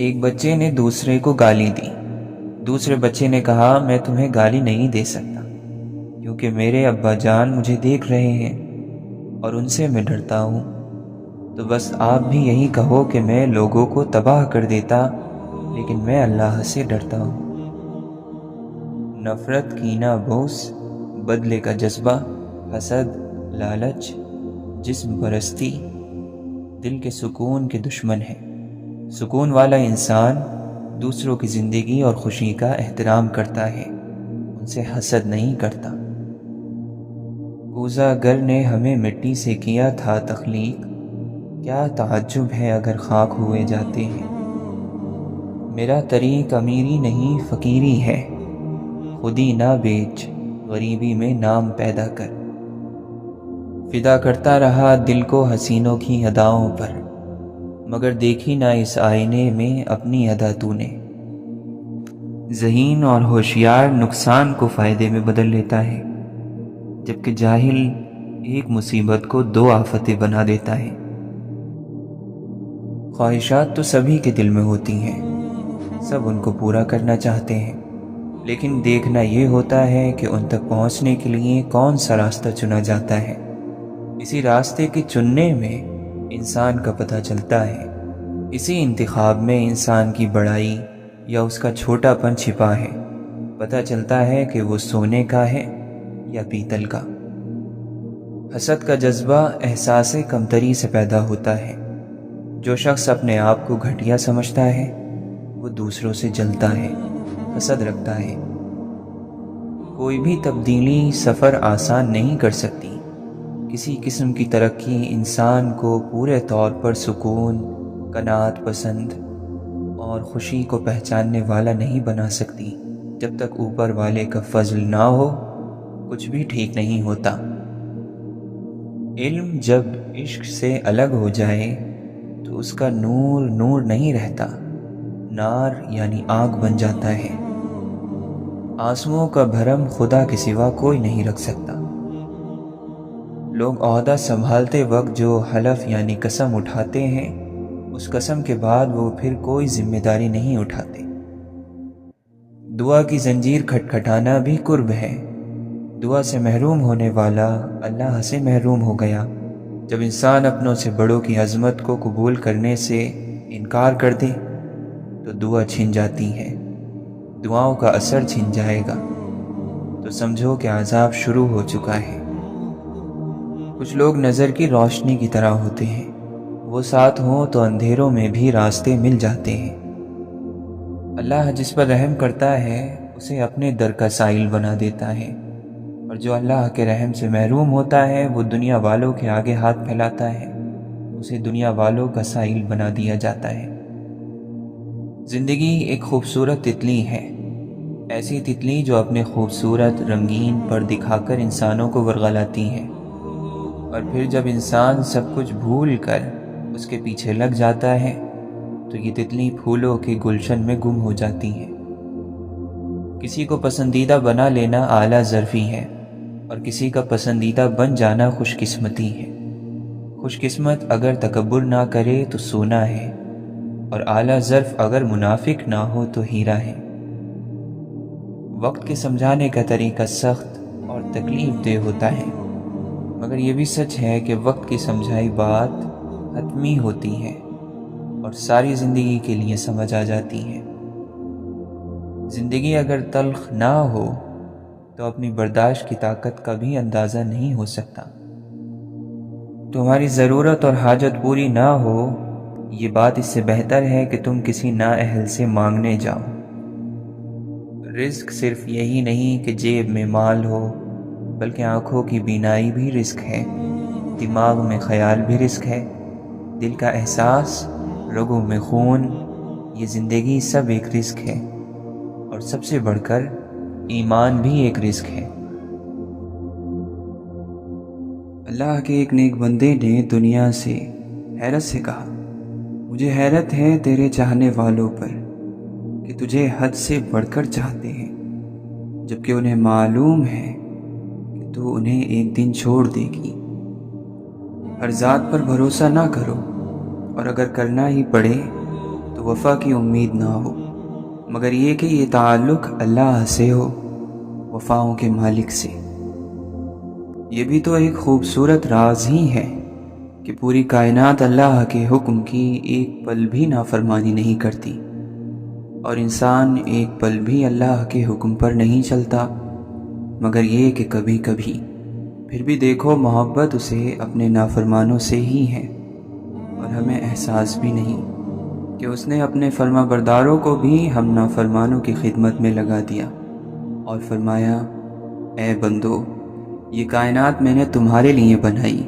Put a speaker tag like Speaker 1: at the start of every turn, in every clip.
Speaker 1: ایک بچے نے دوسرے کو گالی دی۔ دوسرے بچے نے کہا میں تمہیں گالی نہیں دے سکتا کیونکہ میرے ابا جان مجھے دیکھ رہے ہیں اور ان سے میں ڈرتا ہوں۔ تو بس آپ بھی یہی کہو کہ میں لوگوں کو تباہ کر دیتا لیکن میں اللہ سے ڈرتا ہوں۔ نفرت، کینہ، بغض، بدلے کا جذبہ، حسد، لالچ، جسم پرستی دل کے سکون کے دشمن ہیں۔ سکون والا انسان دوسروں کی زندگی اور خوشی کا احترام کرتا ہے، ان سے حسد نہیں کرتا۔ کوزہ گر نے ہمیں مٹی سے کیا تھا تخلیق، کیا تعجب ہے اگر خاک ہوئے جاتے ہیں۔ میرا طریق امیری نہیں فقیری ہے، خودی نہ بیچ غریبی میں نام پیدا کر۔ فدا کرتا رہا دل کو حسینوں کی اداؤں پر، مگر دیکھی نہ اس آئینے میں اپنی ادا تو نے۔ ذہین اور ہوشیار نقصان کو فائدے میں بدل لیتا ہے، جبکہ جاہل ایک مصیبت کو دو آفتیں بنا دیتا ہے۔ خواہشات تو سبھی کے دل میں ہوتی ہیں، سب ان کو پورا کرنا چاہتے ہیں، لیکن دیکھنا یہ ہوتا ہے کہ ان تک پہنچنے کے لیے کون سا راستہ چنا جاتا ہے۔ اسی راستے کے چننے میں انسان کا پتہ چلتا ہے، اسی انتخاب میں انسان کی بڑائی یا اس کا چھوٹا پن چھپا ہے۔ پتہ چلتا ہے کہ وہ سونے کا ہے یا پیتل کا۔ حسد کا جذبہ احساس کمتری سے پیدا ہوتا ہے۔ جو شخص اپنے آپ کو گھٹیا سمجھتا ہے وہ دوسروں سے جلتا ہے، حسد رکھتا ہے۔ کوئی بھی تبدیلی سفر آسان نہیں کر سکتی۔ کسی قسم کی ترقی انسان کو پورے طور پر سکون، قناعت پسند اور خوشی کو پہچاننے والا نہیں بنا سکتی۔ جب تک اوپر والے کا فضل نہ ہو کچھ بھی ٹھیک نہیں ہوتا۔ علم جب عشق سے الگ ہو جائے تو اس کا نور نور نہیں رہتا، نار یعنی آگ بن جاتا ہے۔ آنسوؤں کا بھرم خدا کے سوا کوئی نہیں رکھ سکتا۔ لوگ عہدہ سنبھالتے وقت جو حلف یعنی قسم اٹھاتے ہیں، اس قسم کے بعد وہ پھر کوئی ذمہ داری نہیں اٹھاتے۔ دعا کی زنجیر کھٹکھٹانا بھی قرب ہے۔ دعا سے محروم ہونے والا اللہ سے محروم ہو گیا۔ جب انسان اپنوں سے بڑوں کی عظمت کو قبول کرنے سے انکار کر دے تو دعا چھن جاتی ہے، دعاؤں کا اثر چھن جائے گا تو سمجھو کہ عذاب شروع ہو چکا ہے۔ کچھ لوگ نظر کی روشنی کی طرح ہوتے ہیں، وہ ساتھ ہوں تو اندھیروں میں بھی راستے مل جاتے ہیں۔ اللہ جس پر رحم کرتا ہے اسے اپنے در کا سائل بنا دیتا ہے، اور جو اللہ کے رحم سے محروم ہوتا ہے وہ دنیا والوں کے آگے ہاتھ پھیلاتا ہے، اسے دنیا والوں کا سائل بنا دیا جاتا ہے۔ زندگی ایک خوبصورت تتلی ہے، ایسی تتلی جو اپنے خوبصورت رنگین پر دکھا کر انسانوں کو ورغلاتی ہے، اور پھر جب انسان سب کچھ بھول کر اس کے پیچھے لگ جاتا ہے تو یہ تتلی پھولوں کے گلشن میں گم ہو جاتی ہے۔ کسی کو پسندیدہ بنا لینا اعلیٰ ظرفی ہے، اور کسی کا پسندیدہ بن جانا خوش قسمتی ہے۔ خوش قسمت اگر تکبر نہ کرے تو سونا ہے، اور اعلیٰ ظرف اگر منافق نہ ہو تو ہیرا ہے۔ وقت کے سمجھانے کا طریقہ سخت اور تکلیف دہ ہوتا ہے، مگر یہ بھی سچ ہے کہ وقت کی سمجھائی بات حتمی ہوتی ہے اور ساری زندگی کے لیے سمجھ آ جاتی ہے۔ زندگی اگر تلخ نہ ہو تو اپنی برداشت کی طاقت کا بھی اندازہ نہیں ہو سکتا۔ تمہاری ضرورت اور حاجت پوری نہ ہو، یہ بات اس سے بہتر ہے کہ تم کسی نااہل سے مانگنے جاؤ۔ رزق صرف یہی نہیں کہ جیب میں مال ہو، بلکہ آنکھوں کی بینائی بھی رزق ہے، دماغ میں خیال بھی رزق ہے، دل کا احساس، رگوں میں خون، یہ زندگی سب ایک رزق ہے، اور سب سے بڑھ کر ایمان بھی ایک رزق ہے۔ اللہ کے ایک نیک بندے نے دنیا سے حیرت سے کہا، مجھے حیرت ہے تیرے چاہنے والوں پر کہ تجھے حد سے بڑھ کر چاہتے ہیں، جبکہ انہیں معلوم ہے کہ تو انہیں ایک دن چھوڑ دے گی۔ ہر ذات پر بھروسہ نہ کرو، اور اگر کرنا ہی پڑے تو تو وفا کی امید نہ ہو، مگر یہ کہ یہ تعلق اللہ سے ہو، وفاؤں کے مالک سے۔ یہ بھی تو ایک خوبصورت راز ہی ہے کہ پوری کائنات اللہ کے حکم کی ایک پل بھی نافرمانی نہیں کرتی، اور انسان ایک پل بھی اللہ کے حکم پر نہیں چلتا، مگر یہ کہ کبھی کبھی پھر بھی دیکھو محبت اسے اپنے نافرمانوں سے ہی ہے، اور ہمیں احساس بھی نہیں کہ اس نے اپنے فرما برداروں کو بھی ہم نافرمانوں کی خدمت میں لگا دیا، اور فرمایا اے بندو، یہ کائنات میں نے تمہارے لیے بنائی،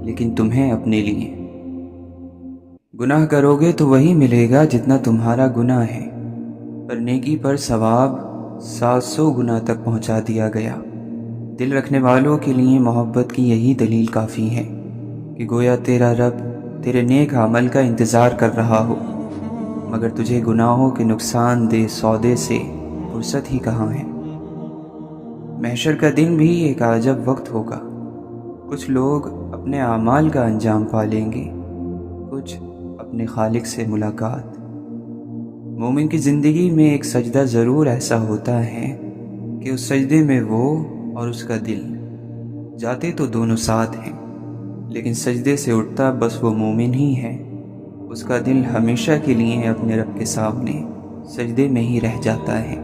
Speaker 1: لیکن تمہیں اپنے لیے۔ گناہ کرو گے تو وہی ملے گا جتنا تمہارا گناہ ہے، پر نیکی پر ثواب 700 گنا تک پہنچا دیا گیا۔ دل رکھنے والوں کے لیے محبت کی یہی دلیل کافی ہے کہ گویا تیرا رب تیرے نیک عمل کا انتظار کر رہا ہو، مگر تجھے گناہوں کے نقصان دہ سودے سے فرصت ہی کہاں ہے۔ محشر کا دن بھی ایک عجب وقت ہوگا۔ کچھ لوگ اپنے اعمال کا انجام پالیں گے، کچھ اپنے خالق سے ملاقات۔ مومن کی زندگی میں ایک سجدہ ضرور ایسا ہوتا ہے کہ اس سجدے میں وہ اور اس کا دل جاتے تو دونوں ساتھ ہیں، لیکن سجدے سے اٹھتا بس وہ مومن ہی ہے۔ اس کا دل ہمیشہ کے لیے اپنے رب کے سامنے سجدے میں ہی رہ جاتا ہے۔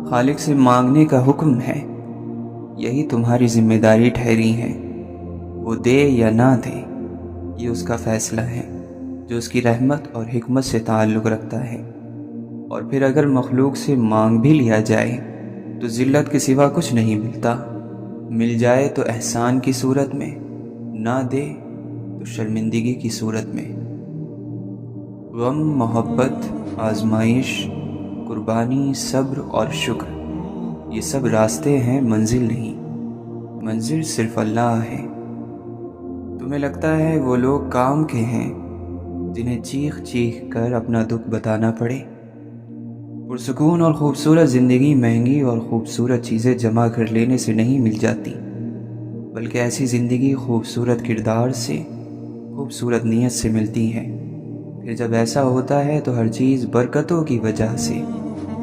Speaker 1: خالق سے مانگنے کا حکم ہے، یہی تمہاری ذمہ داری ٹھہری ہے۔ وہ دے یا نہ دے، یہ اس کا فیصلہ ہے جو اس کی رحمت اور حکمت سے تعلق رکھتا ہے۔ اور پھر اگر مخلوق سے مانگ بھی لیا جائے تو ذلت کے سوا کچھ نہیں ملتا۔ مل جائے تو احسان کی صورت میں، نہ دے تو شرمندگی کی صورت میں۔ غم، محبت، آزمائش، قربانی، صبر اور شکر، یہ سب راستے ہیں، منزل نہیں۔ منزل صرف اللہ ہے۔ تمہیں لگتا ہے وہ لوگ کام کے ہیں جنہیں چیخ چیخ کر اپنا دکھ بتانا پڑے؟ پرسکون اور خوبصورت زندگی مہنگی اور خوبصورت چیزیں جمع کر لینے سے نہیں مل جاتی، بلکہ ایسی زندگی خوبصورت کردار سے، خوبصورت نیت سے ملتی ہے۔ پھر جب ایسا ہوتا ہے تو ہر چیز برکتوں کی وجہ سے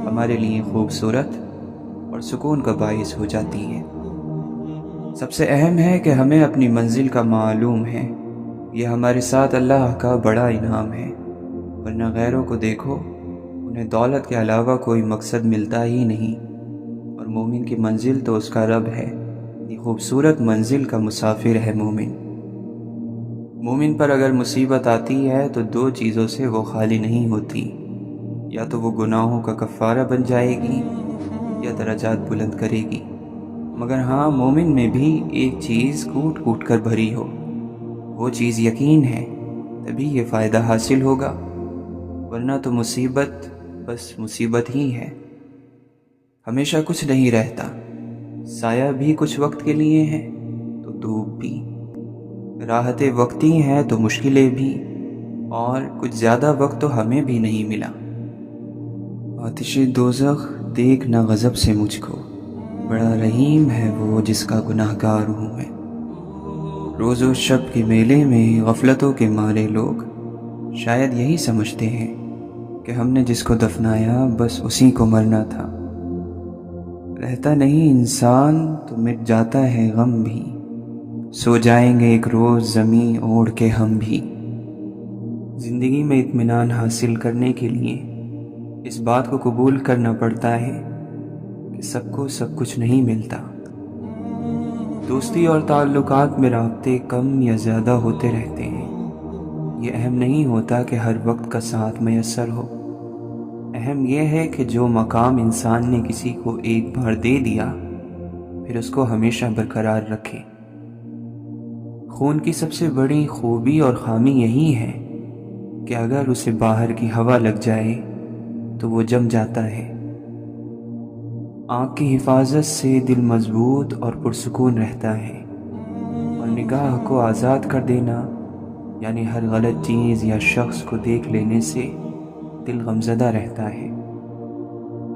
Speaker 1: ہمارے لیے خوبصورت اور سکون کا باعث ہو جاتی ہے۔ سب سے اہم ہے کہ ہمیں اپنی منزل کا معلوم ہے، یہ ہمارے ساتھ اللہ کا بڑا انعام ہے، ورنہ غیروں کو دیکھو، انہیں دولت کے علاوہ کوئی مقصد ملتا ہی نہیں، اور مومن کی منزل تو اس کا رب ہے۔ یہ خوبصورت منزل کا مسافر ہے مومن۔ مومن پر اگر مصیبت آتی ہے تو دو چیزوں سے وہ خالی نہیں ہوتی، یا تو وہ گناہوں کا کفارہ بن جائے گی یا درجات بلند کرے گی، مگر ہاں مومن میں بھی ایک چیز کوٹ کوٹ کر بھری ہو، وہ چیز یقین ہے، تبھی یہ فائدہ حاصل ہوگا، ورنہ تو مصیبت بس مصیبت ہی ہے۔ ہمیشہ کچھ نہیں رہتا، سایہ بھی کچھ وقت کے لیے ہے تو دھوپ بھی، راحت وقتی ہے تو مشکلیں بھی، اور کچھ زیادہ وقت تو ہمیں بھی نہیں ملا۔ آتش دوزخ دیکھنا غضب سے مجھ کو، بڑا رحیم ہے وہ جس کا گناہ گار ہوں میں۔ روز و شب کے میلے میں غفلتوں کے مارے لوگ شاید یہی سمجھتے ہیں کہ ہم نے جس کو دفنایا بس اسی کو مرنا تھا۔ رہتا نہیں انسان تو مٹ جاتا ہے غم بھی، سو جائیں گے ایک روز زمین اوڑھ کے ہم بھی۔ زندگی میں اطمینان حاصل کرنے کے لیے اس بات کو قبول کرنا پڑتا ہے کہ سب کو سب کچھ نہیں ملتا۔ دوستی اور تعلقات میں رابطے کم یا زیادہ ہوتے رہتے ہیں، یہ اہم نہیں ہوتا کہ ہر وقت کا ساتھ میسر ہو، اہم یہ ہے کہ جو مقام انسان نے کسی کو ایک بار دے دیا پھر اس کو ہمیشہ برقرار رکھے۔ خون کی سب سے بڑی خوبی اور خامی یہی ہے کہ اگر اسے باہر کی ہوا لگ جائے تو وہ جم جاتا ہے۔ آنکھ کی حفاظت سے دل مضبوط اور پرسکون رہتا ہے، اور نگاہ کو آزاد کر دینا یعنی ہر غلط چیز یا شخص کو دیکھ لینے سے دل غمزدہ رہتا ہے۔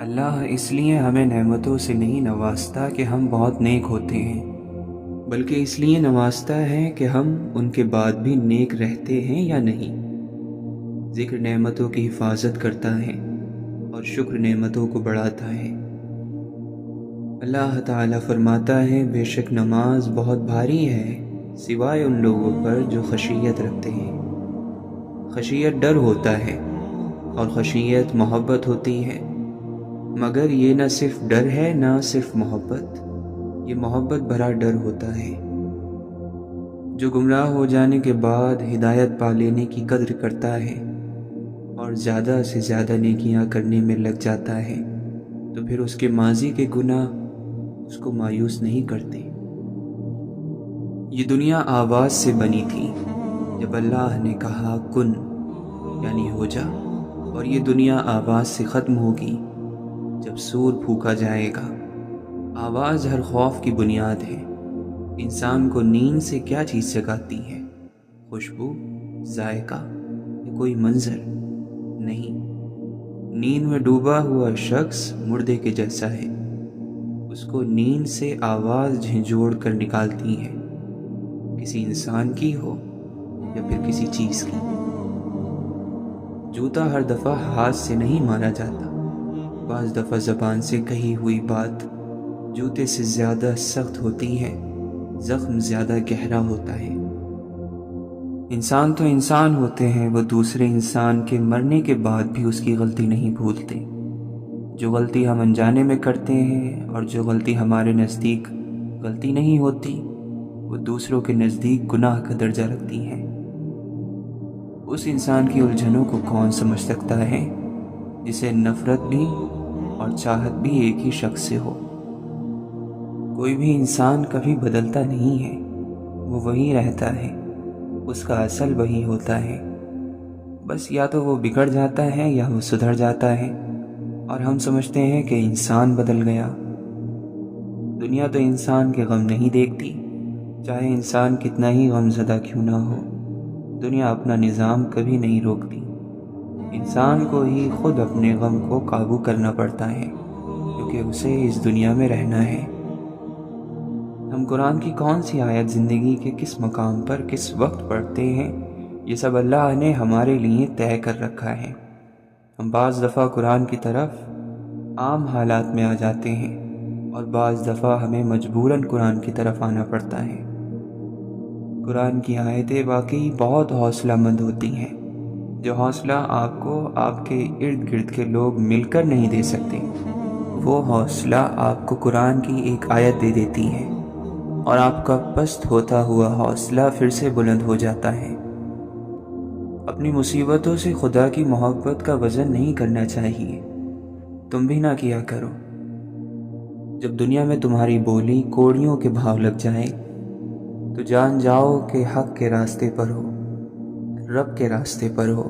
Speaker 1: اللہ اس لیے ہمیں نعمتوں سے نہیں نوازتا کہ ہم بہت نیک ہوتے ہیں، بلکہ اس لیے نوازتا ہے کہ ہم ان کے بعد بھی نیک رہتے ہیں یا نہیں۔ ذکر نعمتوں کی حفاظت کرتا ہے اور شکر نعمتوں کو بڑھاتا ہے۔ اللہ تعالیٰ فرماتا ہے، بے شک نماز بہت بھاری ہے سوائے ان لوگوں پر جو خشیت رکھتے ہیں۔ خشیت ڈر ہوتا ہے اور خشیت محبت ہوتی ہے، مگر یہ نہ صرف ڈر ہے نہ صرف محبت، یہ محبت بھرا ڈر ہوتا ہے۔ جو گمراہ ہو جانے کے بعد ہدایت پا لینے کی قدر کرتا ہے اور زیادہ سے زیادہ نیکیاں کرنے میں لگ جاتا ہے، تو پھر اس کے ماضی کے گناہ اس کو مایوس نہیں کرتے۔ یہ دنیا آواز سے بنی تھی، جب اللہ نے کہا کن یعنی ہو جا، اور یہ دنیا آواز سے ختم ہوگی جب سور پھونکا جائے گا۔ آواز ہر خوف کی بنیاد ہے۔ انسان کو نیند سے کیا چیز جگاتی ہے؟ خوشبو، ذائقہ یا کوئی منظر؟ نہیں، نیند میں ڈوبا ہوا شخص مردے کے جیسا ہے۔ اس کو نیند سے آواز جھنجھوڑ کر نکالتی ہے، کسی انسان کی ہو یا پھر کسی چیز کی۔ جوتا ہر دفعہ ہاتھ سے نہیں مارا جاتا، بعض دفعہ زبان سے کہی ہوئی بات جوتے سے زیادہ سخت ہوتی ہے، زخم زیادہ گہرا ہوتا ہے۔ انسان تو انسان ہوتے ہیں، وہ دوسرے انسان کے مرنے کے بعد بھی اس کی غلطی نہیں بھولتے۔ جو غلطی ہم انجانے میں کرتے ہیں اور جو غلطی ہمارے نزدیک غلطی نہیں ہوتی، وہ دوسروں کے نزدیک گناہ کا درجہ رکھتی ہیں۔ اس انسان کی الجھنوں کو کون سمجھ سکتا ہے جسے نفرت بھی اور چاہت بھی ایک ہی شخص سے ہو؟ کوئی بھی انسان کبھی بدلتا نہیں ہے، وہ وہی رہتا ہے، اس کا اصل وہی ہوتا ہے۔ بس یا تو وہ بگڑ جاتا ہے یا وہ سدھر جاتا ہے، اور ہم سمجھتے ہیں کہ انسان بدل گیا۔ دنیا تو انسان کے غم نہیں دیکھتی، چاہے انسان کتنا ہی غم زدہ کیوں نہ ہو۔ دنیا اپنا نظام کبھی نہیں روکتی، انسان کو ہی خود اپنے غم کو قابو کرنا پڑتا ہے، کیونکہ اسے اس دنیا میں رہنا ہے۔ ہم قرآن کی کون سی آیت زندگی کے کس مقام پر کس وقت پڑھتے ہیں، یہ سب اللہ نے ہمارے لیے طے کر رکھا ہے۔ ہم بعض دفعہ قرآن کی طرف عام حالات میں آ جاتے ہیں اور بعض دفعہ ہمیں مجبوراً قرآن کی طرف آنا پڑتا ہے۔ قرآن کی آیتیں واقعی بہت حوصلہ مند ہوتی ہیں، جو حوصلہ آپ کو آپ کے ارد گرد کے لوگ مل کر نہیں دے سکتے، وہ حوصلہ آپ کو قرآن کی ایک آیت دے دیتی ہے، اور آپ کا پست ہوتا ہوا حوصلہ پھر سے بلند ہو جاتا ہے۔ اپنی مصیبتوں سے خدا کی محبت کا وزن نہیں کرنا چاہیے، تم بھی نہ کیا کرو۔ جب دنیا میں تمہاری بولی کوڑیوں کے بھاؤ لگ جائے تو جان جاؤ کہ حق کے راستے پر ہو، رب کے راستے پر ہو،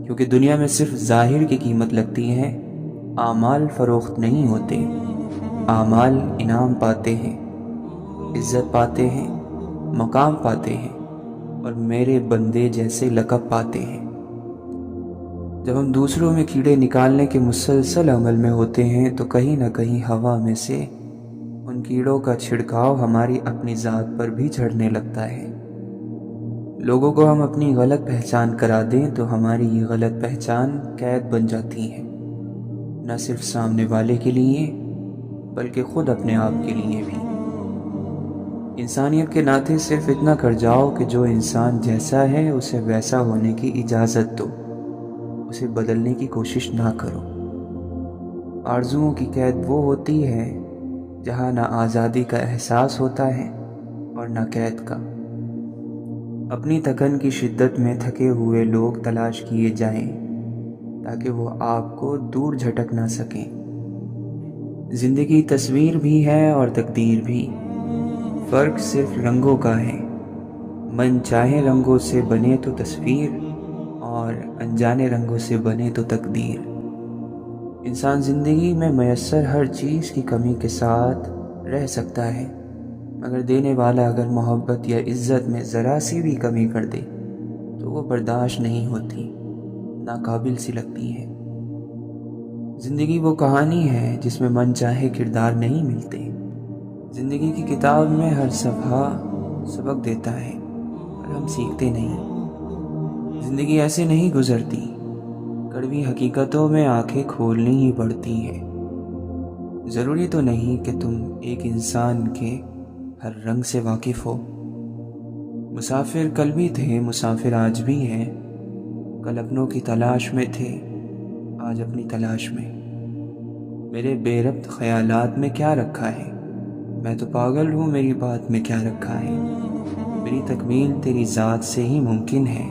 Speaker 1: کیونکہ دنیا میں صرف ظاہر کی قیمت لگتی ہے، اعمال فروخت نہیں ہوتے۔ اعمال انعام پاتے ہیں، عزت پاتے ہیں، مقام پاتے ہیں، اور میرے بندے جیسے لقب پاتے ہیں۔ جب ہم دوسروں میں کیڑے نکالنے کے مسلسل عمل میں ہوتے ہیں تو کہیں نہ کہیں ہوا میں سے ان کیڑوں کا چھڑکاؤ ہماری اپنی ذات پر بھی چڑھنے لگتا ہے۔ لوگوں کو ہم اپنی غلط پہچان کرا دیں تو ہماری یہ غلط پہچان قید بن جاتی ہے، نہ صرف سامنے والے کے لیے بلکہ خود اپنے آپ کے لیے بھی۔ انسانیت کے ناطے صرف اتنا کر جاؤ کہ جو انسان جیسا ہے اسے ویسا ہونے کی اجازت دو، اسے بدلنے کی کوشش نہ کرو۔ آرزوؤں کی قید وہ ہوتی ہے جہاں نہ آزادی کا احساس ہوتا ہے اور نہ قید کا۔ اپنی تھکن کی شدت میں تھکے ہوئے لوگ تلاش کیے جائیں تاکہ وہ آپ کو دور جھٹک نہ سکیں۔ زندگی تصویر بھی ہے اور تقدیر بھی، فرق صرف رنگوں کا ہے۔ من چاہے رنگوں سے بنے تو تصویر، اور انجانے رنگوں سے بنے تو تقدیر۔ انسان زندگی میں میسر ہر چیز کی کمی کے ساتھ رہ سکتا ہے، مگر دینے والا اگر محبت یا عزت میں ذرا سی بھی کمی کر دے تو وہ برداشت نہیں ہوتی، ناقابل سی لگتی ہے۔ زندگی وہ کہانی ہے جس میں من چاہے کردار نہیں ملتے۔ زندگی کی کتاب میں ہر صفحہ سبق دیتا ہے، پر ہم سیکھتے نہیں۔ زندگی ایسے نہیں گزرتی، کڑوی حقیقتوں میں آنکھیں کھولنی ہی پڑتی ہیں۔ ضروری تو نہیں کہ تم ایک انسان کے ہر رنگ سے واقف ہو۔ مسافر کل بھی تھے، مسافر آج بھی ہیں، کل اپنوں کی تلاش میں تھے، آج اپنی تلاش میں۔ میرے بے ربط خیالات میں کیا رکھا ہے؟ میں تو پاگل ہوں، میری بات میں کیا رکھا ہے؟ میری تکمیل تیری ذات سے ہی ممکن ہے،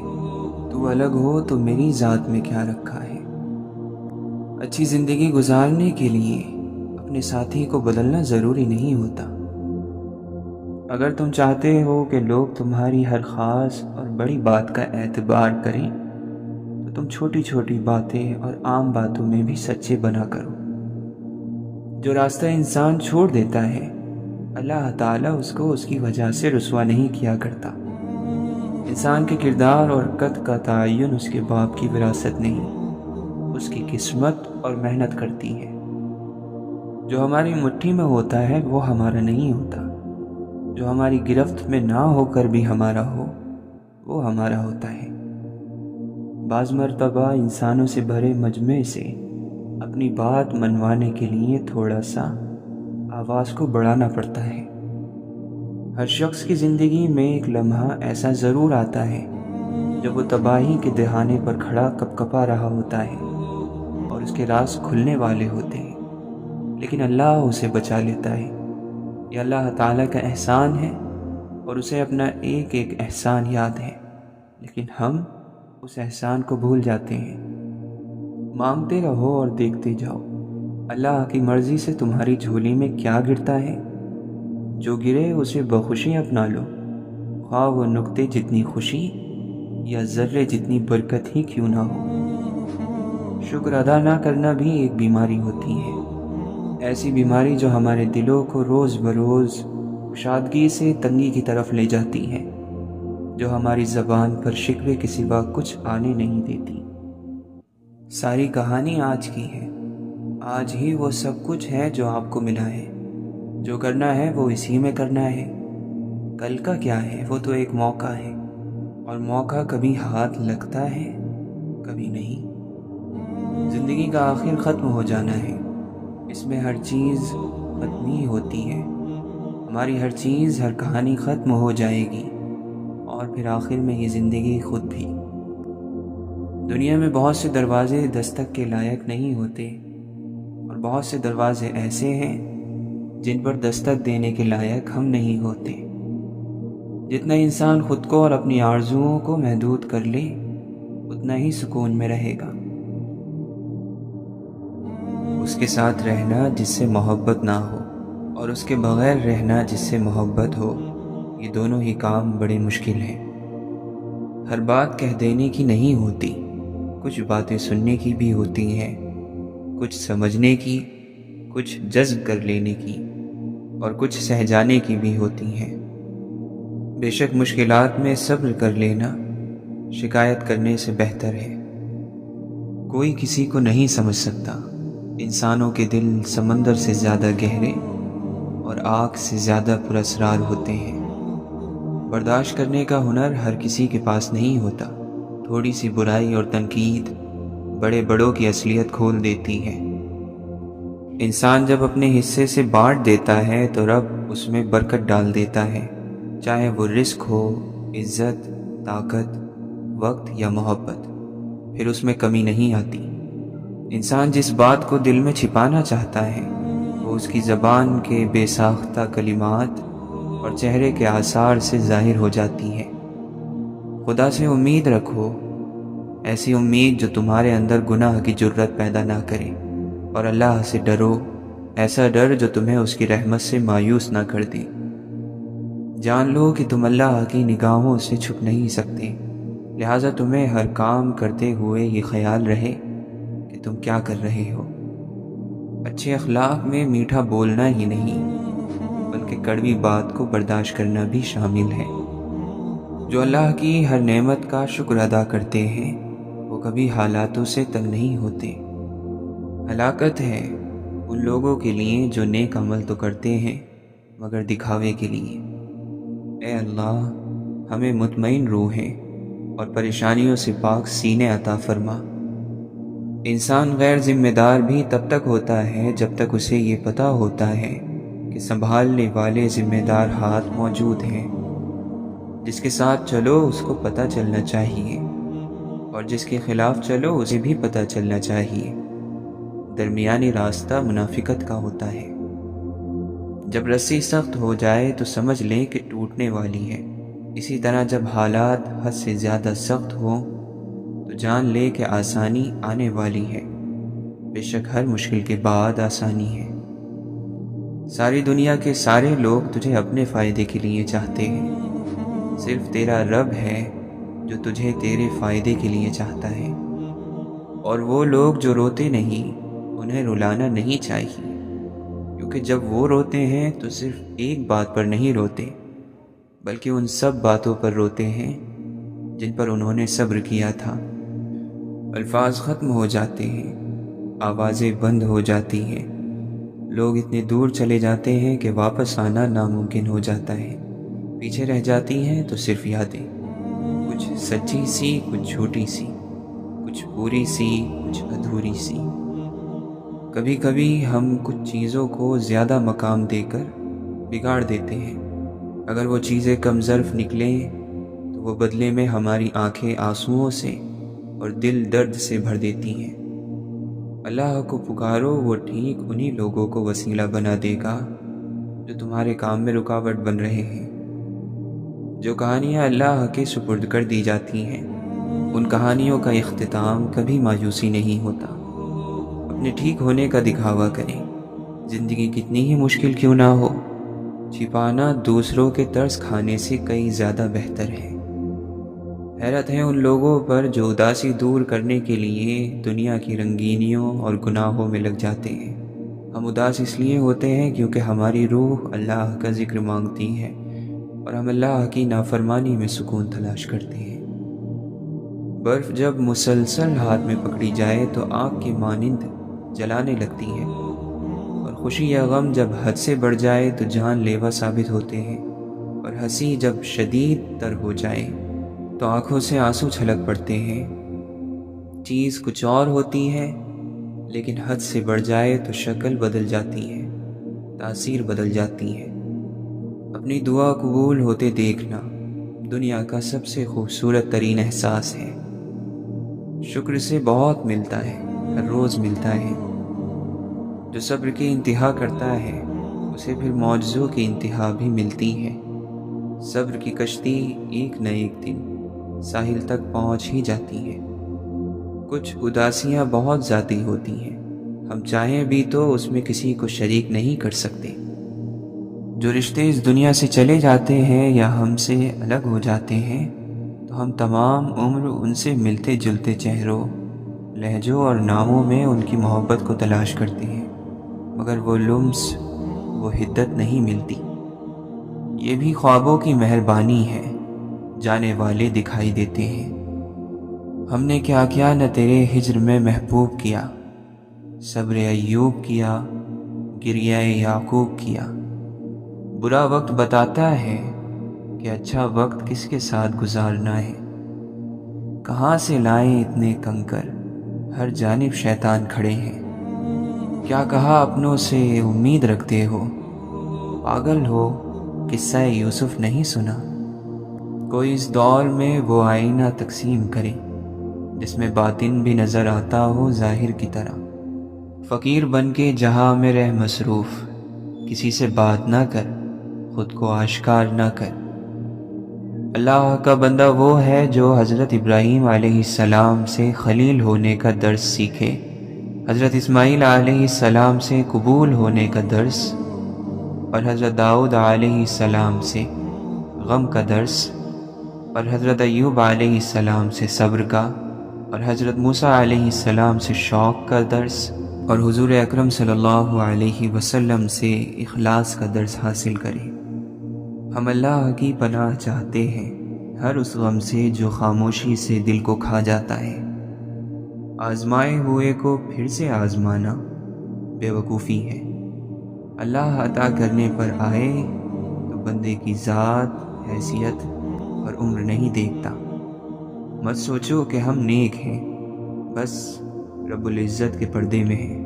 Speaker 1: تو الگ ہو تو میری ذات میں کیا رکھا ہے؟ اچھی زندگی گزارنے کے لیے اپنے ساتھی کو بدلنا ضروری نہیں ہوتا۔ اگر تم چاہتے ہو کہ لوگ تمہاری ہر خاص اور بڑی بات کا اعتبار کریں تو تم چھوٹی چھوٹی باتیں اور عام باتوں میں بھی سچے بنا کرو۔ جو راستہ انسان چھوڑ دیتا ہے، اللہ تعالیٰ اس کو اس کی وجہ سے رسوا نہیں کیا کرتا۔ انسان کے کردار اور قد کا تعین اس کے باپ کی وراثت نہیں، اس کی قسمت اور محنت کرتی ہے۔ جو ہماری مٹھی میں ہوتا ہے وہ ہمارا نہیں ہوتا، جو ہماری گرفت میں نہ ہو کر بھی ہمارا ہو وہ ہمارا ہوتا ہے۔ بعض مرتبہ انسانوں سے بھرے مجمع سے اپنی بات منوانے کے لیے تھوڑا سا آواز کو بڑھانا پڑتا ہے۔ ہر شخص کی زندگی میں ایک لمحہ ایسا ضرور آتا ہے جب وہ تباہی کے دہانے پر کھڑا کپکپا رہا ہوتا ہے اور اس کے راز کھلنے والے ہوتے ہیں، لیکن اللہ اسے بچا لیتا ہے۔ یہ اللہ تعالیٰ کا احسان ہے اور اسے اپنا ایک ایک احسان یاد ہے، لیکن ہم اس احسان کو بھول جاتے ہیں۔ مانگتے رہو اور دیکھتے جاؤ، اللہ کی مرضی سے تمہاری جھولی میں کیا گرتا ہے۔ جو گرے اسے بخوشی اپنا لو، خواہ وہ نقطے جتنی خوشی یا ذرے جتنی برکت ہی کیوں نہ ہو۔ شکر ادا نہ کرنا بھی ایک بیماری ہوتی ہے، ایسی بیماری جو ہمارے دلوں کو روز بروز کشادگی سے تنگی کی طرف لے جاتی ہے، جو ہماری زبان پر شکوے کے سوا کچھ آنے نہیں دیتی۔ ساری کہانی آج کی ہے، آج ہی وہ سب کچھ ہے جو آپ کو ملا ہے۔ جو کرنا ہے وہ اسی میں کرنا ہے، کل کا کیا ہے وہ تو ایک موقع ہے، اور موقع کبھی ہاتھ لگتا ہے کبھی نہیں۔ زندگی کا آخر ختم ہو جانا ہے، اس میں ہر چیز ختم ہی ہوتی ہے، ہماری ہر چیز، ہر کہانی ختم ہو جائے گی، اور پھر آخر میں یہ زندگی خود بھی۔ دنیا میں بہت سے دروازے دستک کے لائق نہیں ہوتے، اور بہت سے دروازے ایسے ہیں جن پر دستک دینے کے لائق ہم نہیں ہوتے۔ جتنا انسان خود کو اور اپنی آرزوؤں کو محدود کر لے اتنا ہی سکون میں رہے گا۔ اس کے ساتھ رہنا جس سے محبت نہ ہو اور اس کے بغیر رہنا جس سے محبت ہو، یہ دونوں ہی کام بڑے مشکل ہیں۔ ہر بات کہہ دینے کی نہیں ہوتی، کچھ باتیں سننے کی بھی ہوتی ہیں، کچھ سمجھنے کی، کچھ جذب کر لینے کی، اور کچھ سہ جانے کی بھی ہوتی ہیں۔ بے شک مشکلات میں صبر کر لینا شکایت کرنے سے بہتر ہے۔ کوئی کسی کو نہیں سمجھ سکتا، انسانوں کے دل سمندر سے زیادہ گہرے اور آگ سے زیادہ پراسرار ہوتے ہیں۔ برداشت کرنے کا ہنر ہر کسی کے پاس نہیں ہوتا، تھوڑی سی برائی اور تنقید بڑے بڑوں کی اصلیت کھول دیتی ہے۔ انسان جب اپنے حصے سے بانٹ دیتا ہے تو رب اس میں برکت ڈال دیتا ہے، چاہے وہ رزق ہو، عزت، طاقت، وقت یا محبت، پھر اس میں کمی نہیں آتی۔ انسان جس بات کو دل میں چھپانا چاہتا ہے وہ اس کی زبان کے بے ساختہ کلمات اور چہرے کے آثار سے ظاہر ہو جاتی ہے۔ خدا سے امید رکھو، ایسی امید جو تمہارے اندر گناہ کی جرت پیدا نہ کرے، اور اللہ سے ڈرو، ایسا ڈر جو تمہیں اس کی رحمت سے مایوس نہ کر دے۔ جان لو کہ تم اللہ کی نگاہوں سے چھپ نہیں سکتے، لہٰذا تمہیں ہر کام کرتے ہوئے یہ خیال رہے کہ تم کیا کر رہے ہو۔ اچھے اخلاق میں میٹھا بولنا ہی نہیں بلکہ کڑوی بات کو برداشت کرنا بھی شامل ہے۔ جو اللہ کی ہر نعمت کا شکر ادا کرتے ہیں وہ کبھی حالاتوں سے تنگ نہیں ہوتے۔ ہلاکت ہے ان لوگوں کے لیے جو نیک عمل تو کرتے ہیں مگر دکھاوے کے لیے۔ اے اللہ، ہمیں مطمئن روحیں اور پریشانیوں سے پاک سینے عطا فرما۔ انسان غیر ذمہ دار بھی تب تک ہوتا ہے جب تک اسے یہ پتہ ہوتا ہے کہ سنبھالنے والے ذمہ دار ہاتھ موجود ہیں۔ جس کے ساتھ چلو اس کو پتہ چلنا چاہیے، اور جس کے خلاف چلو اسے بھی پتہ چلنا چاہیے۔ درمیانی راستہ منافقت کا ہوتا ہے۔ جب رسی سخت ہو جائے تو سمجھ لیں کہ ٹوٹنے والی ہے، اسی طرح جب حالات حد سے زیادہ سخت ہوں تو جان لے کہ آسانی آنے والی ہے۔ بے شک ہر مشکل کے بعد آسانی ہے۔ ساری دنیا کے سارے لوگ تجھے اپنے فائدے کے لیے چاہتے ہیں، صرف تیرا رب ہے جو تجھے تیرے فائدے کے لیے چاہتا ہے۔ اور وہ لوگ جو روتے نہیں انہیں رلانا نہیں چاہیے، کیونکہ جب وہ روتے ہیں تو صرف ایک بات پر نہیں روتے بلکہ ان سب باتوں پر روتے ہیں جن پر انہوں نے صبر کیا تھا۔ الفاظ ختم ہو جاتے ہیں، آوازیں بند ہو جاتی ہیں، لوگ اتنے دور چلے جاتے ہیں کہ واپس آنا ناممکن ہو جاتا ہے۔ پیچھے رہ جاتی ہیں تو صرف یادیں، کچھ سچی سی، کچھ جھوٹی سی، کچھ پوری سی، کچھ ادھوری سی۔ کبھی کبھی ہم کچھ چیزوں کو زیادہ مقام دے کر بگاڑ دیتے ہیں۔ اگر وہ چیزیں کم ظرف نکلیں تو وہ بدلے میں ہماری آنکھیں آنسوؤں سے اور دل درد سے بھر دیتی ہیں۔ اللہ کو پکارو، وہ ٹھیک انہی لوگوں کو وسیلہ بنا دے گا جو تمہارے کام میں رکاوٹ بن رہے ہیں۔ جو کہانیاں اللہ کے سپرد کر دی جاتی ہیں ان کہانیوں کا اختتام کبھی مایوسی نہیں ہوتا۔ اپنے ٹھیک ہونے کا دکھاوا کریں، زندگی کتنی ہی مشکل کیوں نہ ہو، چھپانا دوسروں کے طرز کھانے سے کئی زیادہ بہتر ہے۔ حیرت ہے ان لوگوں پر جو اداسی دور کرنے کے لیے دنیا کی رنگینیوں اور گناہوں میں لگ جاتے ہیں۔ ہم اداس اس لیے ہوتے ہیں کیونکہ ہماری روح اللہ کا ذکر مانگتی ہے اور ہم اللہ کی نافرمانی میں سکون تلاش کرتے ہیں۔ برف جب مسلسل ہاتھ میں پکڑی جائے تو آگ کی مانند جلانے لگتی ہے، اور خوشی یا غم جب حد سے بڑھ جائے تو جان لیوا ثابت ہوتے ہیں، اور ہنسی جب شدید تر ہو جائے تو آنکھوں سے آنسو چھلک پڑتے ہیں۔ چیز کچھ اور ہوتی ہے لیکن حد سے بڑھ جائے تو شکل بدل جاتی ہے، تاثیر بدل جاتی ہے۔ اپنی دعا قبول ہوتے دیکھنا دنیا کا سب سے خوبصورت ترین احساس ہے۔ شکر سے بہت ملتا ہے، ہر روز ملتا ہے۔ جو صبر کی انتہا کرتا ہے اسے پھر معجزوں کی انتہا بھی ملتی ہے۔ صبر کی کشتی ایک نہ ایک دن ساحل تک پہنچ ہی جاتی ہے۔ کچھ اداسیاں بہت ذاتی ہوتی ہیں، ہم چاہیں بھی تو اس میں کسی کو شریک نہیں کر سکتے۔ جو رشتے اس دنیا سے چلے جاتے ہیں یا ہم سے الگ ہو جاتے ہیں تو ہم تمام عمر ان سے ملتے جلتے چہروں، لہجوں اور ناموں میں ان کی محبت کو تلاش کرتے ہیں، مگر وہ لمس، وہ حدت نہیں ملتی۔ یہ بھی خوابوں کی مہربانی ہے، جانے والے دکھائی دیتے ہیں۔ ہم نے کیا کیا نہ تیرے ہجر میں محبوب کیا، صبر ایوب کیا، گریہ یعقوب کیا۔ برا وقت بتاتا ہے کہ اچھا وقت کس کے ساتھ گزارنا ہے۔ کہاں سے لائیں اتنے کنکر، ہر جانب شیطان کھڑے ہیں۔ کیا کہا اپنوں سے امید رکھتے ہو، پاگل ہو قصہ یوسف نہیں سنا۔ کوئی اس دور میں وہ آئینہ تقسیم کرے جس میں باطن بھی نظر آتا ہو ظاہر کی طرح۔ فقیر بن کے جہاں میں رہ مصروف، کسی سے بات نہ کر، خود کو آشکار نہ کر۔ اللہ کا بندہ وہ ہے جو حضرت ابراہیم علیہ السلام سے خلیل ہونے کا درس سیکھے، حضرت اسماعیل علیہ السلام سے قبول ہونے کا درس، اور حضرت داؤد علیہ السلام سے غم کا درس، اور حضرت ایوب علیہ السلام سے صبر کا، اور حضرت موسیٰ علیہ السلام سے شوق کا درس، اور حضور اکرم صلی اللہ علیہ وسلم سے اخلاص کا درس حاصل کرے۔ ہم اللہ کی پناہ چاہتے ہیں ہر اس غم سے جو خاموشی سے دل کو کھا جاتا ہے۔ آزمائے ہوئے کو پھر سے آزمانا بے وقوفی ہے۔ اللہ عطا کرنے پر آئے تو بندے کی ذات، حیثیت اور عمر نہیں دیکھتا۔ مت سوچو کہ ہم نیک ہیں، بس رب العزت کے پردے میں ہیں۔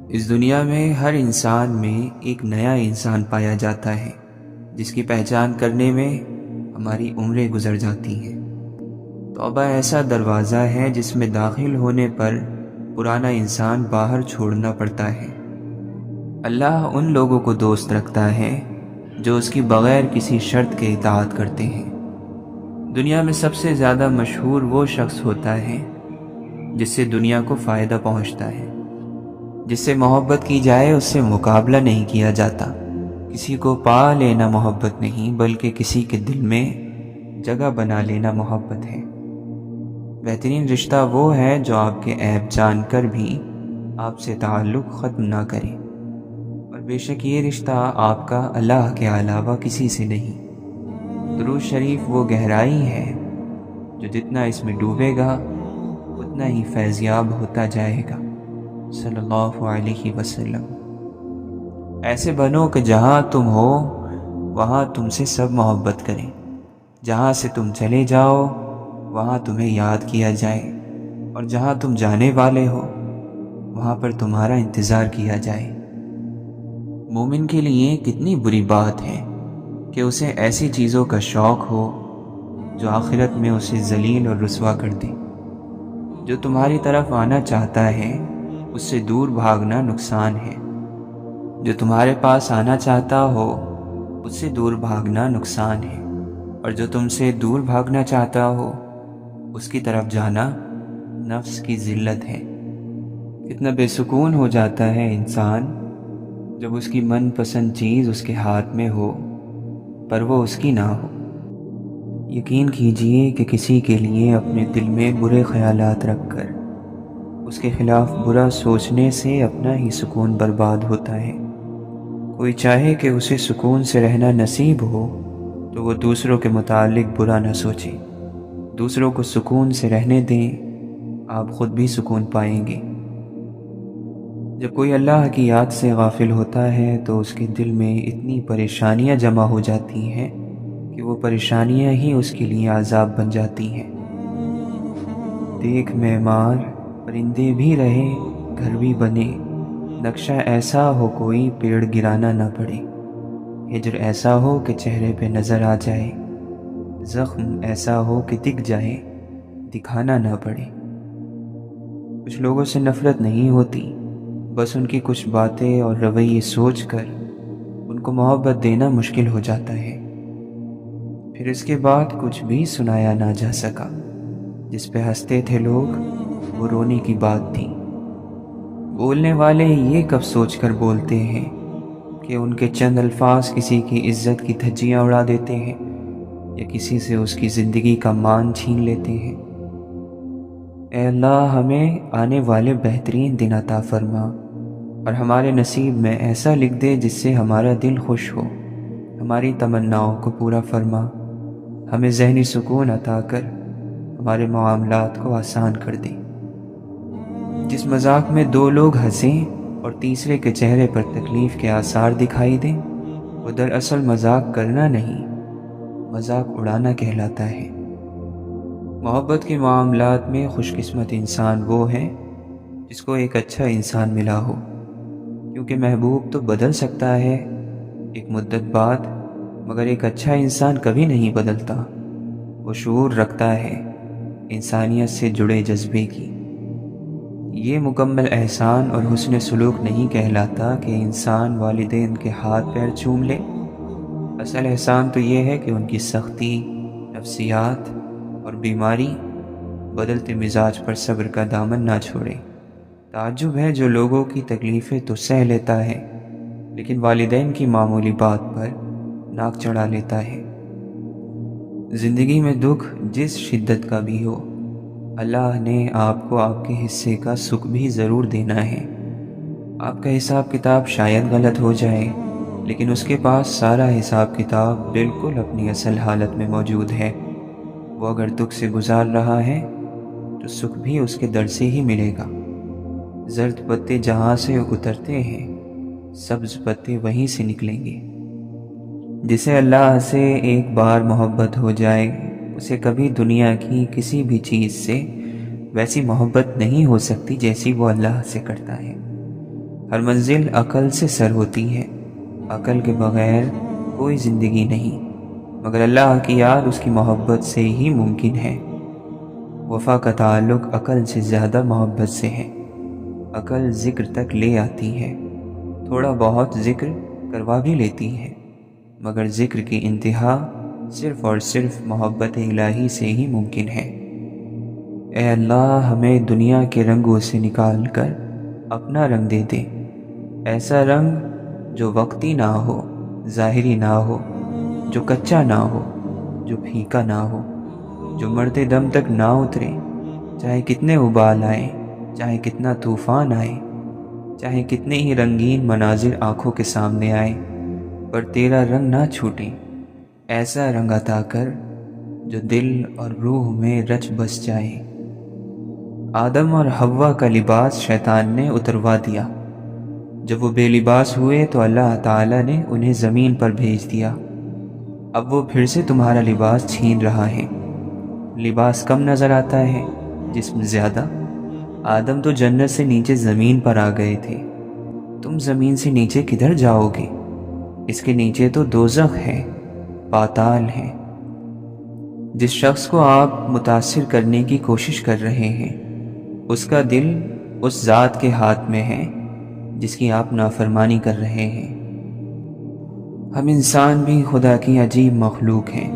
Speaker 1: اس دنیا میں ہر انسان میں ایک نیا انسان پایا جاتا ہے، جس کی پہچان کرنے میں ہماری عمریں گزر جاتی ہیں۔ توبہ ایسا دروازہ ہے جس میں داخل ہونے پر پرانا انسان باہر چھوڑنا پڑتا ہے۔ اللہ ان لوگوں کو دوست رکھتا ہے جو اس کی بغیر کسی شرط کے اطاعت کرتے ہیں۔ دنیا میں سب سے زیادہ مشہور وہ شخص ہوتا ہے جس سے دنیا کو فائدہ پہنچتا ہے، جس سے محبت کی جائے اس سے مقابلہ نہیں کیا جاتا۔ کسی کو پا لینا محبت نہیں، بلکہ کسی کے دل میں جگہ بنا لینا محبت ہے۔ بہترین رشتہ وہ ہے جو آپ کے عیب جان کر بھی آپ سے تعلق ختم نہ کرے، اور بے شک یہ رشتہ آپ کا اللہ کے علاوہ کسی سے نہیں۔ درود شریف وہ گہرائی ہے جو جتنا اس میں ڈوبے گا اتنا ہی فیضیاب ہوتا جائے گا۔ صلی اللہ علیہ وسلم۔ ایسے بنو کہ جہاں تم ہو وہاں تم سے سب محبت کریں، جہاں سے تم چلے جاؤ وہاں تمہیں یاد کیا جائے، اور جہاں تم جانے والے ہو وہاں پر تمہارا انتظار کیا جائے۔ مومن کے لیے کتنی بری بات ہے کہ اسے ایسی چیزوں کا شوق ہو جو آخرت میں اسے ذلیل اور رسوا کر دے۔ جو تمہاری طرف آنا چاہتا ہے اس سے دور بھاگنا نقصان ہے، جو تمہارے پاس آنا چاہتا ہو اس سے دور بھاگنا نقصان ہے، اور جو تم سے دور بھاگنا چاہتا ہو اس کی طرف جانا نفس کی ذلت ہے۔ کتنا بے سکون ہو جاتا ہے انسان جب اس کی من پسند چیز اس کے ہاتھ میں ہو پر وہ اس کی نہ ہو۔ یقین کیجئے کہ کسی کے لیے اپنے دل میں برے خیالات رکھ کر اس کے خلاف برا سوچنے سے اپنا ہی سکون برباد ہوتا ہے۔ کوئی چاہے کہ اسے سکون سے رہنا نصیب ہو تو وہ دوسروں کے متعلق برا نہ سوچے، دوسروں کو سکون سے رہنے دیں، آپ خود بھی سکون پائیں گے۔ جب کوئی اللہ کی یاد سے غافل ہوتا ہے تو اس کے دل میں اتنی پریشانیاں جمع ہو جاتی ہیں کہ وہ پریشانیاں ہی اس کے لیے عذاب بن جاتی ہیں۔ دیکھ معمار پرندے بھی رہے گھر بھی بنے، نقشہ ایسا ہو کوئی پیڑ گرانا نہ پڑے، ہجر ایسا ہو کہ چہرے پہ نظر آ جائے، زخم ایسا ہو کہ دکھ جائے دکھانا نہ پڑے۔ کچھ لوگوں سے نفرت نہیں ہوتی، بس ان کی کچھ باتیں اور رویے سوچ کر ان کو محبت دینا مشکل ہو جاتا ہے۔ پھر اس کے بعد کچھ بھی سنایا نہ جا سکا، جس پہ ہنستے تھے لوگ وہ رونے کی بات تھی۔ بولنے والے یہ کب سوچ کر بولتے ہیں کہ ان کے چند الفاظ کسی کی عزت کی دھجیاں اڑا دیتے ہیں یا کسی سے اس کی زندگی کا مان چھین لیتے ہیں۔ اے اللہ ہمیں آنے والے بہترین دن عطا فرما، اور ہمارے نصیب میں ایسا لکھ دے جس سے ہمارا دل خوش ہو، ہماری تمناؤں کو پورا فرما، ہمیں ذہنی سکون عطا کر ہمارے معاملات کو آسان کر دے۔ جس مذاق میں دو لوگ ہنسیں اور تیسرے کے چہرے پر تکلیف کے آثار دکھائی دیں، وہ دراصل مذاق کرنا نہیں، مذاق اڑانا کہلاتا ہے۔ محبت کے معاملات میں خوش قسمت انسان وہ ہے جس کو ایک اچھا انسان ملا ہو، کیونکہ محبوب تو بدل سکتا ہے ایک مدت بعد، مگر ایک اچھا انسان کبھی نہیں بدلتا۔ وہ شعور رکھتا ہے انسانیت سے جڑے جذبے کی۔ یہ مکمل احسان اور حسن سلوک نہیں کہلاتا کہ انسان والدین کے ہاتھ پیر چوم لے۔ اصل احسان تو یہ ہے کہ ان کی سختی، نفسیات اور بیماری، بدلتے مزاج پر صبر کا دامن نہ چھوڑے۔ تعجب ہے جو لوگوں کی تکلیفیں تو سہ لیتا ہے لیکن والدین کی معمولی بات پر ناک چڑھا لیتا ہے۔ زندگی میں دکھ جس شدت کا بھی ہو، اللہ نے آپ کو آپ کے حصے کا سکھ بھی ضرور دینا ہے۔ آپ کا حساب کتاب شاید غلط ہو جائے لیکن اس کے پاس سارا حساب کتاب بالکل اپنی اصل حالت میں موجود ہے۔ وہ اگر دکھ سے گزار رہا ہے تو سکھ بھی اس کے در سے ہی ملے گا۔ زرد پتے جہاں سے اترتے ہیں سبز پتے وہیں سے نکلیں گے۔ جسے اللہ سے ایک بار محبت ہو جائے اسے کبھی دنیا کی کسی بھی چیز سے ویسی محبت نہیں ہو سکتی جیسی وہ اللہ سے کرتا ہے۔ ہر منزل عقل سے سر ہوتی ہے، عقل کے بغیر کوئی زندگی نہیں، مگر اللہ کی یاد اس کی محبت سے ہی ممکن ہے۔ وفا کا تعلق عقل سے زیادہ محبت سے ہے۔ عقل ذکر تک لے آتی ہے، تھوڑا بہت ذکر کروا بھی لیتی ہے، مگر ذکر کی انتہا صرف اور صرف محبت الہی سے ہی ممکن ہے۔ اے اللہ، ہمیں دنیا کے رنگوں سے نکال کر اپنا رنگ دے دے، ایسا رنگ جو وقتی نہ ہو، ظاہری نہ ہو، جو کچا نہ ہو، جو پھیکا نہ ہو، جو مرتے دم تک نہ اترے، چاہے کتنے ابال آئیں، چاہے کتنا طوفان آئے، چاہے کتنے ہی رنگین مناظر آنکھوں کے سامنے آئے، پر تیرا رنگ نہ چھوٹے۔ ایسا رنگ عطا کر جو دل اور روح میں رچ بس جائے۔ آدم اور حوا کا لباس شیطان نے اتروا دیا۔ جب وہ بے لباس ہوئے تو اللہ تعالیٰ نے انہیں زمین پر بھیج دیا۔ اب وہ پھر سے تمہارا لباس چھین رہا ہے۔ لباس کم نظر آتا ہے، جسم زیادہ۔ آدم تو جنت سے نیچے زمین پر آ گئے تھے، تم زمین سے نیچے کدھر جاؤ گے؟ اس کے نیچے تو دوزخ ہے، پاتال ہے۔ جس شخص کو آپ متاثر کرنے کی کوشش کر رہے ہیں، اس کا دل اس ذات کے ہاتھ میں ہے جس کی آپ نافرمانی کر رہے ہیں۔ ہم انسان بھی خدا کی عجیب مخلوق ہیں،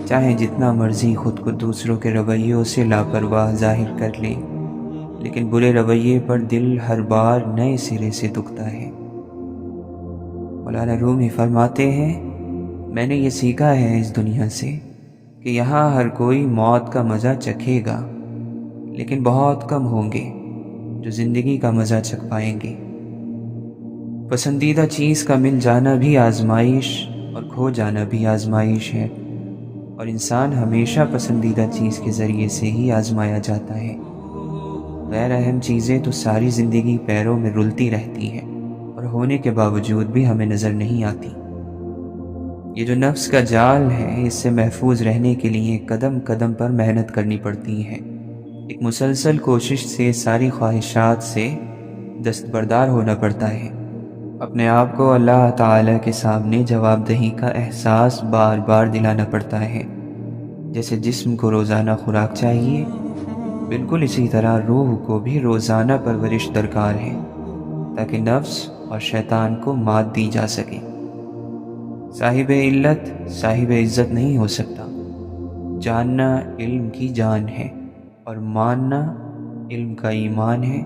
Speaker 1: چاہے جتنا مرضی خود کو دوسروں کے رویوں سے لاپرواہ ظاہر کر لے، لیکن برے رویے پر دل ہر بار نئے سرے سے دکھتا ہے۔ مولانا رومی فرماتے ہیں، میں نے یہ سیکھا ہے اس دنیا سے کہ یہاں ہر کوئی موت کا مزہ چکھے گا، لیکن بہت کم ہوں گے جو زندگی کا مزہ چکھ پائیں گے۔ پسندیدہ چیز کا مل جانا بھی آزمائش اور کھو جانا بھی آزمائش ہے، اور انسان ہمیشہ پسندیدہ چیز کے ذریعے سے ہی آزمایا جاتا ہے۔ غیر اہم چیزیں تو ساری زندگی پیروں میں رلتی رہتی ہیں اور ہونے کے باوجود بھی ہمیں نظر نہیں آتی۔ یہ جو نفس کا جال ہے، اس سے محفوظ رہنے کے لیے قدم قدم پر محنت کرنی پڑتی ہے۔ ایک مسلسل کوشش سے ساری خواہشات سے دستبردار ہونا پڑتا ہے۔ اپنے آپ کو اللہ تعالیٰ کے سامنے جواب دہی کا احساس بار بار دلانا پڑتا ہے۔ جیسے جسم کو روزانہ خوراک چاہیے، بالکل اسی طرح روح کو بھی روزانہ پرورش درکار ہے، تاکہ نفس اور شیطان کو مات دی جا سکے۔ صاحب علت صاحب عزت نہیں ہو سکتا۔ جاننا علم کی جان ہے، اور ماننا علم کا ایمان ہے۔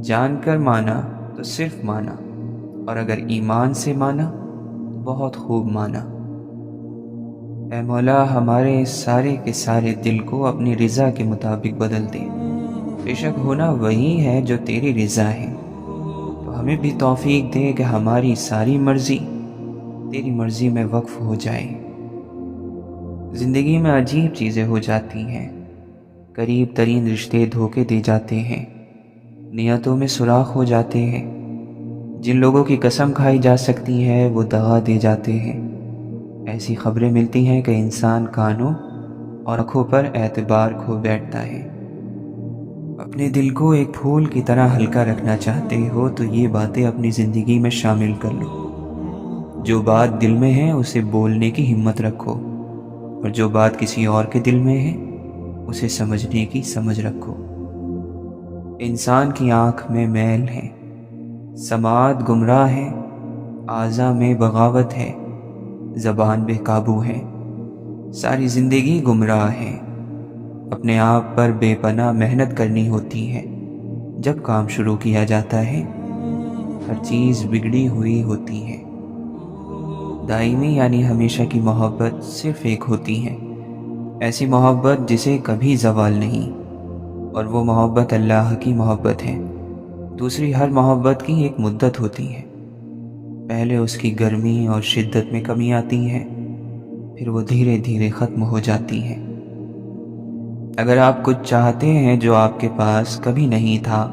Speaker 1: جان کر مانا تو صرف مانا، اور اگر ایمان سے مانا تو بہت خوب مانا۔ اے مولا، ہمارے سارے کے سارے دل کو اپنی رضا کے مطابق بدل دے۔ بے شک ہونا وہی ہے جو تیری رضا ہے، تو ہمیں بھی توفیق دے کہ ہماری ساری مرضی تیری مرضی میں وقف ہو جائے۔ زندگی میں عجیب چیزیں ہو جاتی ہیں، قریب ترین رشتے دھوکے دے جاتے ہیں، نیتوں میں سوراخ ہو جاتے ہیں، جن لوگوں کی قسم کھائی جا سکتی ہے وہ دغا دے جاتے ہیں۔ ایسی خبریں ملتی ہیں کہ انسان کانوں اور آنکھوں پر اعتبار کھو بیٹھتا ہے۔ اپنے دل کو ایک پھول کی طرح ہلکا رکھنا چاہتے ہو تو یہ باتیں اپنی زندگی میں شامل کر لو۔ جو بات دل میں ہے اسے بولنے کی ہمت رکھو، اور جو بات کسی اور کے دل میں ہے اسے سمجھنے کی سمجھ رکھو۔ انسان کی آنکھ میں میل ہے، سماعت گمراہ ہے، اعضاء میں بغاوت ہے، زبان بے قابو ہے، ساری زندگی گمراہ ہے۔ اپنے آپ پر بے پناہ محنت کرنی ہوتی ہے۔ جب کام شروع کیا جاتا ہے ہر چیز بگڑی ہوئی ہوتی ہے۔ دائمی یعنی ہمیشہ کی محبت صرف ایک ہوتی ہے، ایسی محبت جسے کبھی زوال نہیں، اور وہ محبت اللہ کی محبت ہے۔ دوسری ہر محبت کی ایک مدت ہوتی ہے، پہلے اس کی گرمی اور شدت میں کمی آتی ہے، پھر وہ دھیرے دھیرے ختم ہو جاتی ہے۔ اگر آپ کچھ چاہتے ہیں جو آپ کے پاس کبھی نہیں تھا،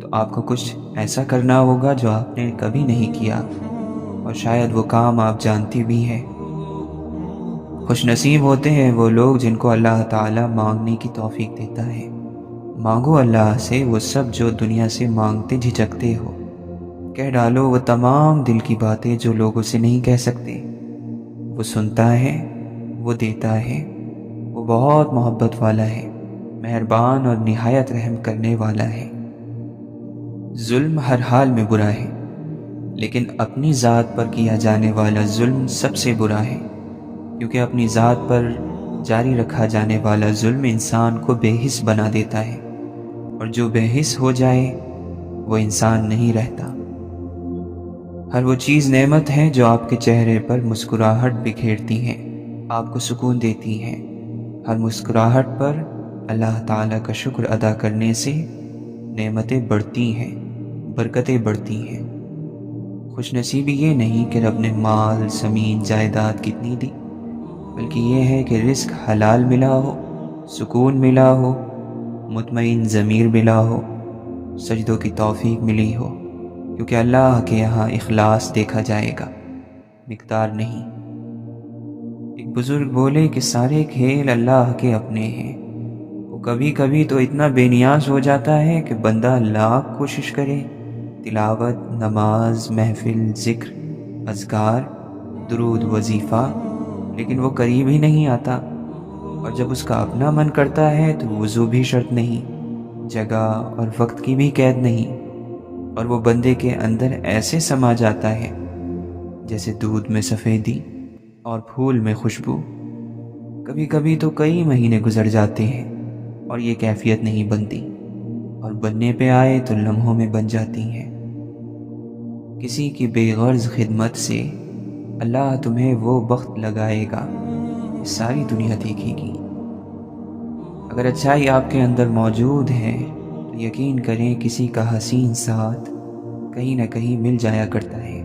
Speaker 1: تو آپ کو کچھ ایسا کرنا ہوگا جو آپ نے کبھی نہیں کیا، اور شاید وہ کام آپ جانتی بھی ہیں۔ خوش نصیب ہوتے ہیں وہ لوگ جن کو اللہ تعالیٰ مانگنے کی توفیق دیتا ہے۔ مانگو اللہ سے وہ سب جو دنیا سے مانگتے جھجکتے ہو، کہہ ڈالو وہ تمام دل کی باتیں جو لوگوں سے نہیں کہہ سکتے۔ وہ سنتا ہے، وہ دیتا ہے، وہ بہت محبت والا ہے، مہربان اور نہایت رحم کرنے والا ہے۔ ظلم ہر حال میں برا ہے، لیکن اپنی ذات پر کیا جانے والا ظلم سب سے برا ہے، کیونکہ اپنی ذات پر جاری رکھا جانے والا ظلم انسان کو بے حس بنا دیتا ہے، اور جو بے حس ہو جائے وہ انسان نہیں رہتا۔ ہر وہ چیز نعمت ہے جو آپ کے چہرے پر مسکراہٹ بکھیرتی ہیں، آپ کو سکون دیتی ہیں۔ ہر مسکراہٹ پر اللہ تعالیٰ کا شکر ادا کرنے سے نعمتیں بڑھتی ہیں، برکتیں بڑھتی ہیں۔ خوش نصیبی یہ نہیں کہ رب نے مال، زمین، جائیداد کتنی دی، بلکہ یہ ہے کہ رزق حلال ملا ہو، سکون ملا ہو، مطمئن ضمیر ملا ہو، سجدوں کی توفیق ملی ہو، کیونکہ اللہ کے یہاں اخلاص دیکھا جائے گا، مقدار نہیں۔ ایک بزرگ بولے کہ سارے کھیل اللہ کے اپنے ہیں، وہ کبھی کبھی تو اتنا بے نیاز ہو جاتا ہے کہ بندہ لاکھ کوشش کرے، تلاوت، نماز، محفل، ذکر، اذکار، درود، وظیفہ، لیکن وہ قریب ہی نہیں آتا۔ اور جب اس کا اپنا من کرتا ہے تو وضو بھی شرط نہیں، جگہ اور وقت کی بھی قید نہیں، اور وہ بندے کے اندر ایسے سما جاتا ہے جیسے دودھ میں سفیدی اور پھول میں خوشبو۔ کبھی کبھی تو کئی مہینے گزر جاتے ہیں اور یہ کیفیت نہیں بنتی، اور بننے پہ آئے تو لمحوں میں بن جاتی ہیں۔ کسی کی بے غرض خدمت سے اللہ تمہیں وہ بخت لگائے گا کہ ساری دنیا دیکھے گی۔ اگر اچھائی آپ کے اندر موجود ہے تو یقین کریں کسی کا حسین ساتھ کہیں نہ کہیں مل جایا کرتا ہے۔